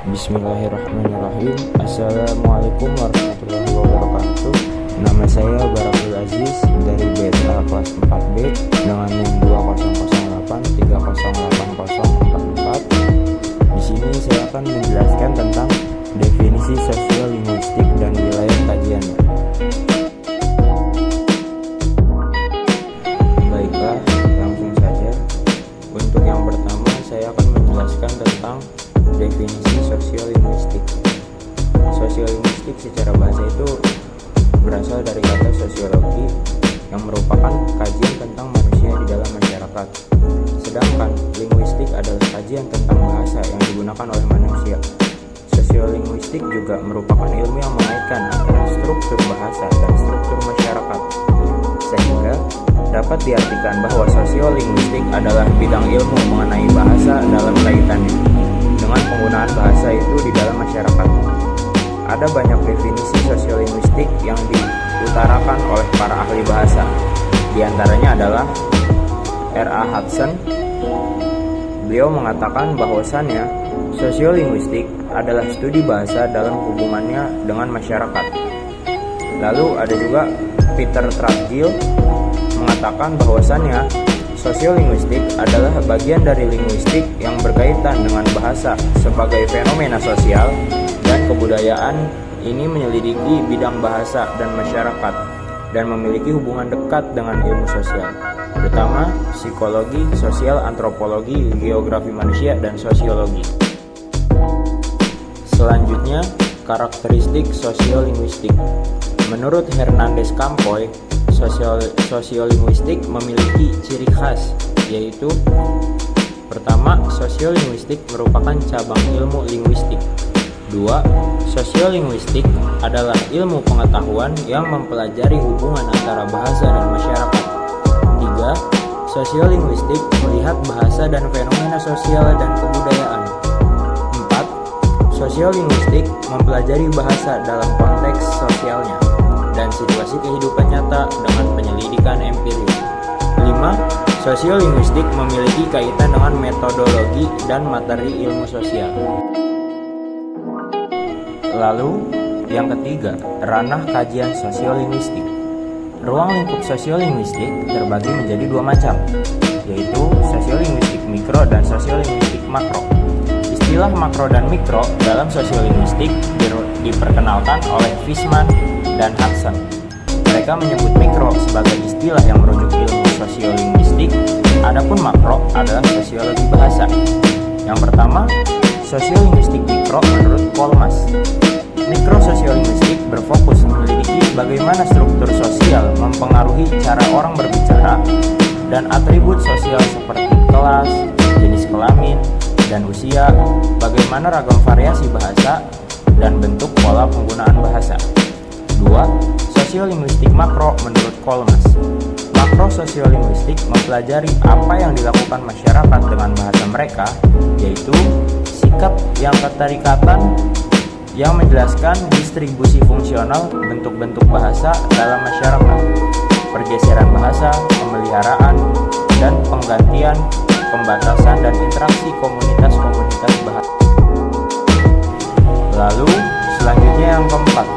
Bismillahirrahmanirrahim. Assalamualaikum warahmatullahi wabarakatuh. Nama saya Barakul Aziz dari BSA kelas 4B dengan NIM 2008308044. Di sini saya akan menjelaskan tentang definisi sosiolinguistik dan wilayah kajiannya. Baiklah, langsung saja. Untuk yang pertama, saya akan menjelaskan tentang definisi sosiolinguistik. Sosiolinguistik secara bahasa itu berasal dari kata sosiologi yang merupakan kajian tentang manusia di dalam masyarakat. Sedangkan linguistik adalah kajian tentang bahasa yang digunakan oleh manusia. Sosiolinguistik juga merupakan ilmu yang mengaitkan antara struktur bahasa dan struktur masyarakat. Sehingga dapat diartikan bahwa sosiolinguistik adalah bidang ilmu mengenai bahasa dalam kaitannya dengan penggunaan bahasa itu di dalam masyarakat. Ada banyak definisi sosiolinguistik yang diutarakan oleh para ahli bahasa. Di antaranya adalah R.A. Hudson. Beliau mengatakan bahwasannya sosiolinguistik adalah studi bahasa dalam hubungannya dengan masyarakat. Lalu ada juga Peter Trudgill mengatakan bahwasannya sosiolinguistik adalah bagian dari linguistik yang berkaitan dengan bahasa sebagai fenomena sosial dan kebudayaan. Ini menyelidiki bidang bahasa dan masyarakat dan memiliki hubungan dekat dengan ilmu sosial, terutama psikologi, sosial, antropologi, geografi manusia, dan sosiologi. Selanjutnya, karakteristik sosiolinguistik. Menurut Hernandez Campoy, sosiolinguistik memiliki ciri khas, yaitu pertama, sosiolinguistik merupakan cabang ilmu linguistik. 2. Sosiolinguistik adalah ilmu pengetahuan yang mempelajari hubungan antara bahasa dan masyarakat. 3. Sosiolinguistik melihat bahasa dan fenomena sosial dan kebudayaan. 4. Sosiolinguistik mempelajari bahasa dalam konteks sosialnya dan situasi kehidupan nyata dengan penyelidikan empiris. 5. Sosiolinguistik memiliki kaitan dengan metodologi dan materi ilmu sosial. Lalu, yang ketiga, ranah kajian sosiolinguistik. Ruang lingkup sosiolinguistik terbagi menjadi dua macam, yaitu sosiolinguistik mikro dan sosiolinguistik makro. Istilah makro dan mikro dalam sosiolinguistik diperkenalkan oleh Fishman dan Hudson. Mereka menyebut mikro sebagai istilah yang merujuk ilmu sosiolinguistik, adapun makro adalah sosiologi bahasa. Yang pertama, sosiolinguistik mikro menurut Kolmas. Mikro sosiolinguistik berfokus menyelidiki bagaimana struktur sosial mempengaruhi cara orang berbicara dan atribut sosial seperti kelas, jenis kelamin, dan usia, bagaimana ragam variasi bahasa, dan bentuk pola penggunaan bahasa. 2. Sosiolinguistik makro menurut Kolmas. Makro sosiolinguistik mempelajari apa yang dilakukan masyarakat dengan bahasa mereka, yaitu sikap yang keterikatan yang menjelaskan distribusi fungsional bentuk-bentuk bahasa dalam masyarakat, pergeseran bahasa, pemeliharaan, dan penggantian, pembatasan, dan interaksi komunitas-komunitas bahasa. Lalu, selanjutnya yang keempat,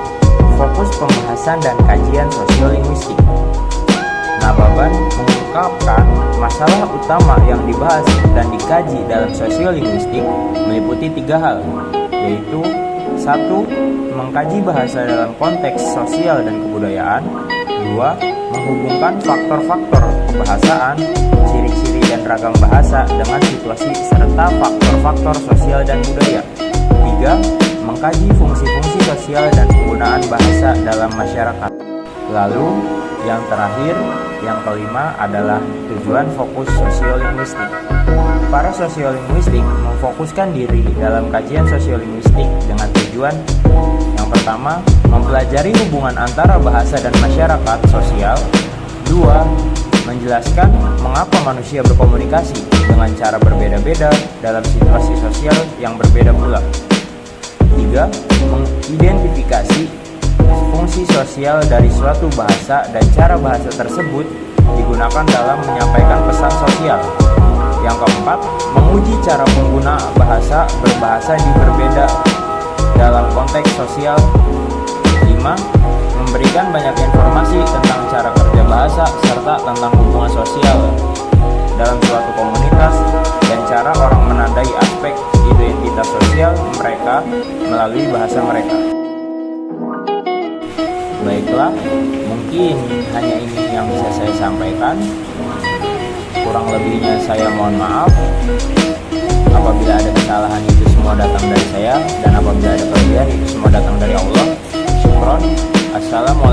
fokus pembahasan dan kajian sosiolinguistik. Nababan mengungkapkan masalah utama yang dibahas dan dikaji dalam sosiolinguistik meliputi 3 hal, yaitu 1. Mengkaji bahasa dalam konteks sosial dan kebudayaan. 2. Menghubungkan faktor-faktor kebahasaan, ciri-ciri dan ragam bahasa dengan situasi serta faktor-faktor sosial dan budaya. 3. Mengkaji fungsi-fungsi sosial dan penggunaan bahasa dalam masyarakat. Lalu, yang terakhir, yang kelima adalah tujuan fokus sosiolinguistik. Para sosiolinguistik memfokuskan diri dalam kajian sosiolinguistik dengan tujuan yang pertama, mempelajari hubungan antara bahasa dan masyarakat sosial. 2. Menjelaskan mengapa manusia berkomunikasi dengan cara berbeda-beda dalam situasi sosial yang berbeda pula. 3. Mengidentifikasi fungsi sosial dari suatu bahasa dan cara bahasa tersebut digunakan dalam menyampaikan pesan sosial. Yang keempat, menguji cara pengguna berbahasa di berbeda dalam konteks sosial. 5. Memberikan banyak informasi tentang cara kerja bahasa serta tentang hubungan sosial dalam suatu komunitas dan cara orang menandai aspek identitas sosial mereka melalui bahasa mereka. Baiklah, mungkin hanya ini yang bisa saya sampaikan. Kurang lebihnya saya mohon maaf. Apabila ada kesalahan itu semua datang dari saya, dan apabila ada kelebihan itu semua datang dari Allah. Syukron. Assalamualaikum